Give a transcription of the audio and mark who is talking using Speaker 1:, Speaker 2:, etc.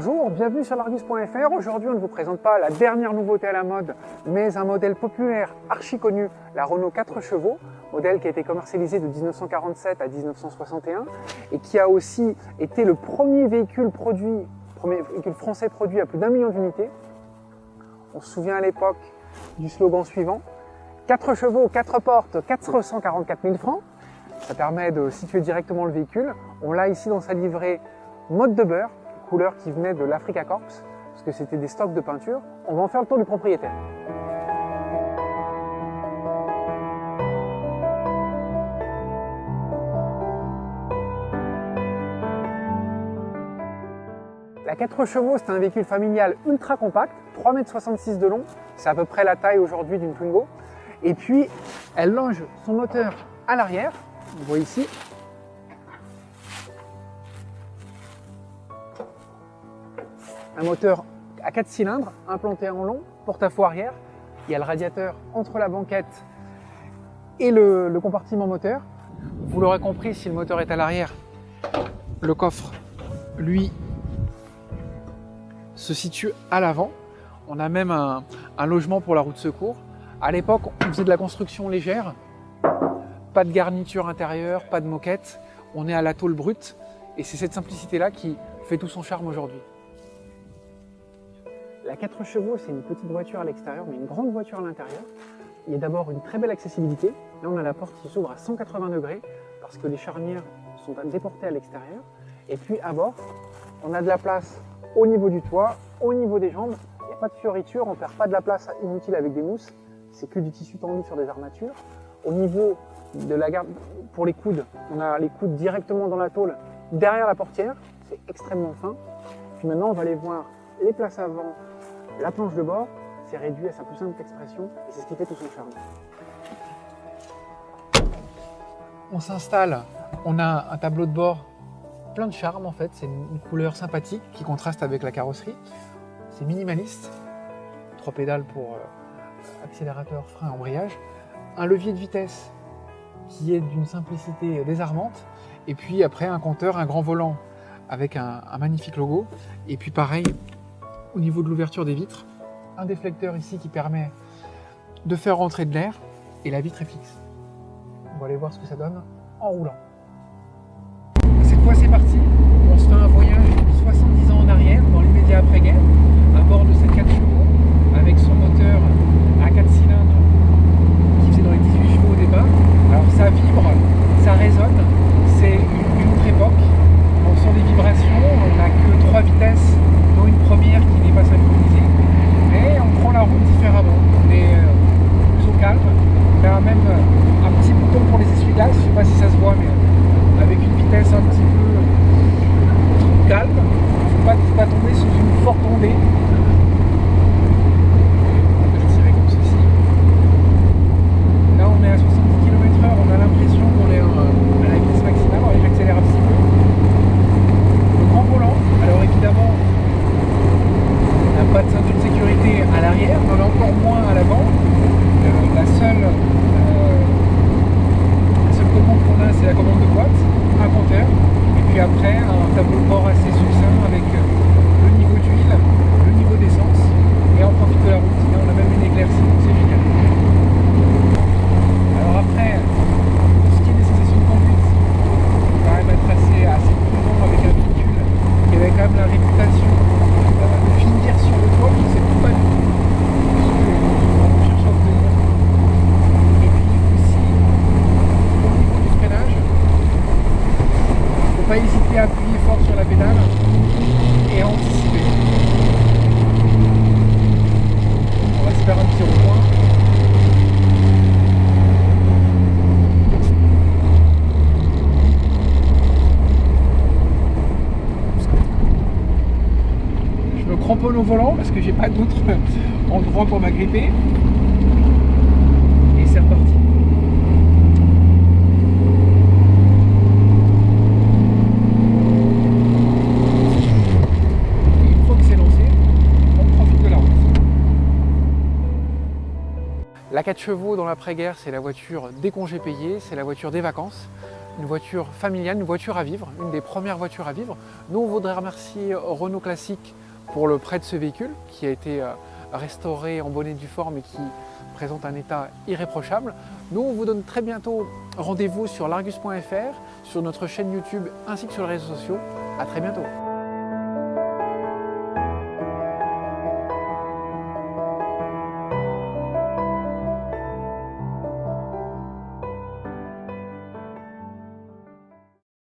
Speaker 1: Bonjour, bienvenue sur l'Argus.fr. Aujourd'hui, on ne vous présente pas la dernière nouveauté à la mode, mais un modèle populaire archi connu, la Renault 4 chevaux, modèle qui a été commercialisé de 1947 à 1961 et qui a aussi été le premier véhicule français produit à plus d'1 million d'unités. On se souvient à l'époque du slogan suivant, 4 chevaux, 4 portes, 444 000 francs. Ça permet de situer directement le véhicule. On l'a ici dans sa livrée mode de beurre, couleur qui venait de l'Africa Corps, parce que c'était des stocks de peinture. On va en faire le tour du propriétaire. La 4 chevaux, c'est un véhicule familial ultra compact, 3,66 m de long, c'est à peu près la taille aujourd'hui d'une Twingo. Et puis, elle longe son moteur à l'arrière, vous voyez ici. Un moteur à 4 cylindres, implanté en long, porte-à-faux arrière. Il y a le radiateur entre la banquette et le compartiment moteur. Vous l'aurez compris, si le moteur est à l'arrière, le coffre, lui, se situe à l'avant. On a même un logement pour la roue de secours. À l'époque, on faisait de la construction légère. Pas de garniture intérieure, pas de moquette. On est à la tôle brute. Et c'est cette simplicité-là qui fait tout son charme aujourd'hui. La 4 chevaux, c'est une petite voiture à l'extérieur, mais une grande voiture à l'intérieur. Il y a d'abord une très belle accessibilité. Là, on a la porte qui s'ouvre à 180 degrés parce que les charnières sont déportées à l'extérieur. Et puis à bord, on a de la place au niveau du toit, au niveau des jambes. Il n'y a pas de fioritures, on ne perd pas de la place inutile avec des mousses. C'est que du tissu tendu sur des armatures. Au niveau de la garde, pour les coudes, on a les coudes directement dans la tôle, derrière la portière. C'est extrêmement fin. Puis maintenant, on va aller voir les places avant, la planche de bord. C'est réduit à sa plus simple expression et c'est ce qui fait tout son charme. On s'installe, on a un tableau de bord plein de charme en fait. C'est une couleur sympathique qui contraste avec la carrosserie. C'est minimaliste. 3 pédales pour accélérateur, frein, embrayage. Un levier de vitesse qui est d'une simplicité désarmante. Et puis après un compteur, un grand volant avec un magnifique logo. Et puis pareil, au niveau de l'ouverture des vitres, un déflecteur ici qui permet de faire rentrer de l'air et la vitre est fixe. On va aller voir ce que ça donne en roulant. Cette fois c'est parti, on se fait un voyage de 70 ans en arrière dans l'immédiat après-guerre à bord de cette 4 chevaux avec son moteur à 4 cylindres qui faisait dans les 18 chevaux au départ. Alors ça vibre, ça résonne, c'est une autre époque. On sent des vibrations, on n'a que 3 vitesses, dont une première qui n'est pas synchronisée. Mais on prend la route différemment, on est plus au calme. On a même un petit bouton pour les essuie-glaces, je ne sais pas si ça se voit, mais avec une vitesse un petit peu calme. Il ne faut pas tomber sous une forte ondée. Je dirais comme ceci. Là on est à 70 km/h, on a l'impression qu'on est à la vitesse maximale. Alors j'accélère un petit peu. Le grand volant, alors évidemment, on n'a pas de ceinture de sécurité à l'arrière, on en a encore moins à l'avant. La seule commande qu'on a, c'est la commande de boîte, un compteur, et puis après un tableau de bord assez succinct avec le niveau d'huile, le niveau d'essence, et on profite de la route. Et on a même une éclaircie, donc c'est génial. Alors après, pour ce qui est des sensations de conduite, on va quand même être assez prudent avec un véhicule qui avait quand même la réputation de finir sur le toit, je ne sais pas du tout. Pas hésiter à appuyer fort sur la pédale et à anticiper. On va se faire un petit rond-point. Je me cramponne au volant parce que j'ai pas d'autre endroit pour m'agripper. Et c'est reparti. La 4 chevaux dans l'après-guerre, c'est la voiture des congés payés, c'est la voiture des vacances. une voiture familiale, une voiture à vivre, une des premières voitures à vivre. Nous, on voudrait remercier Renault Classique pour le prêt de ce véhicule qui a été restauré en bonne et due forme et qui présente un état irréprochable. Nous, on vous donne très bientôt rendez-vous sur largus.fr, sur notre chaîne YouTube ainsi que sur les réseaux sociaux. À très bientôt.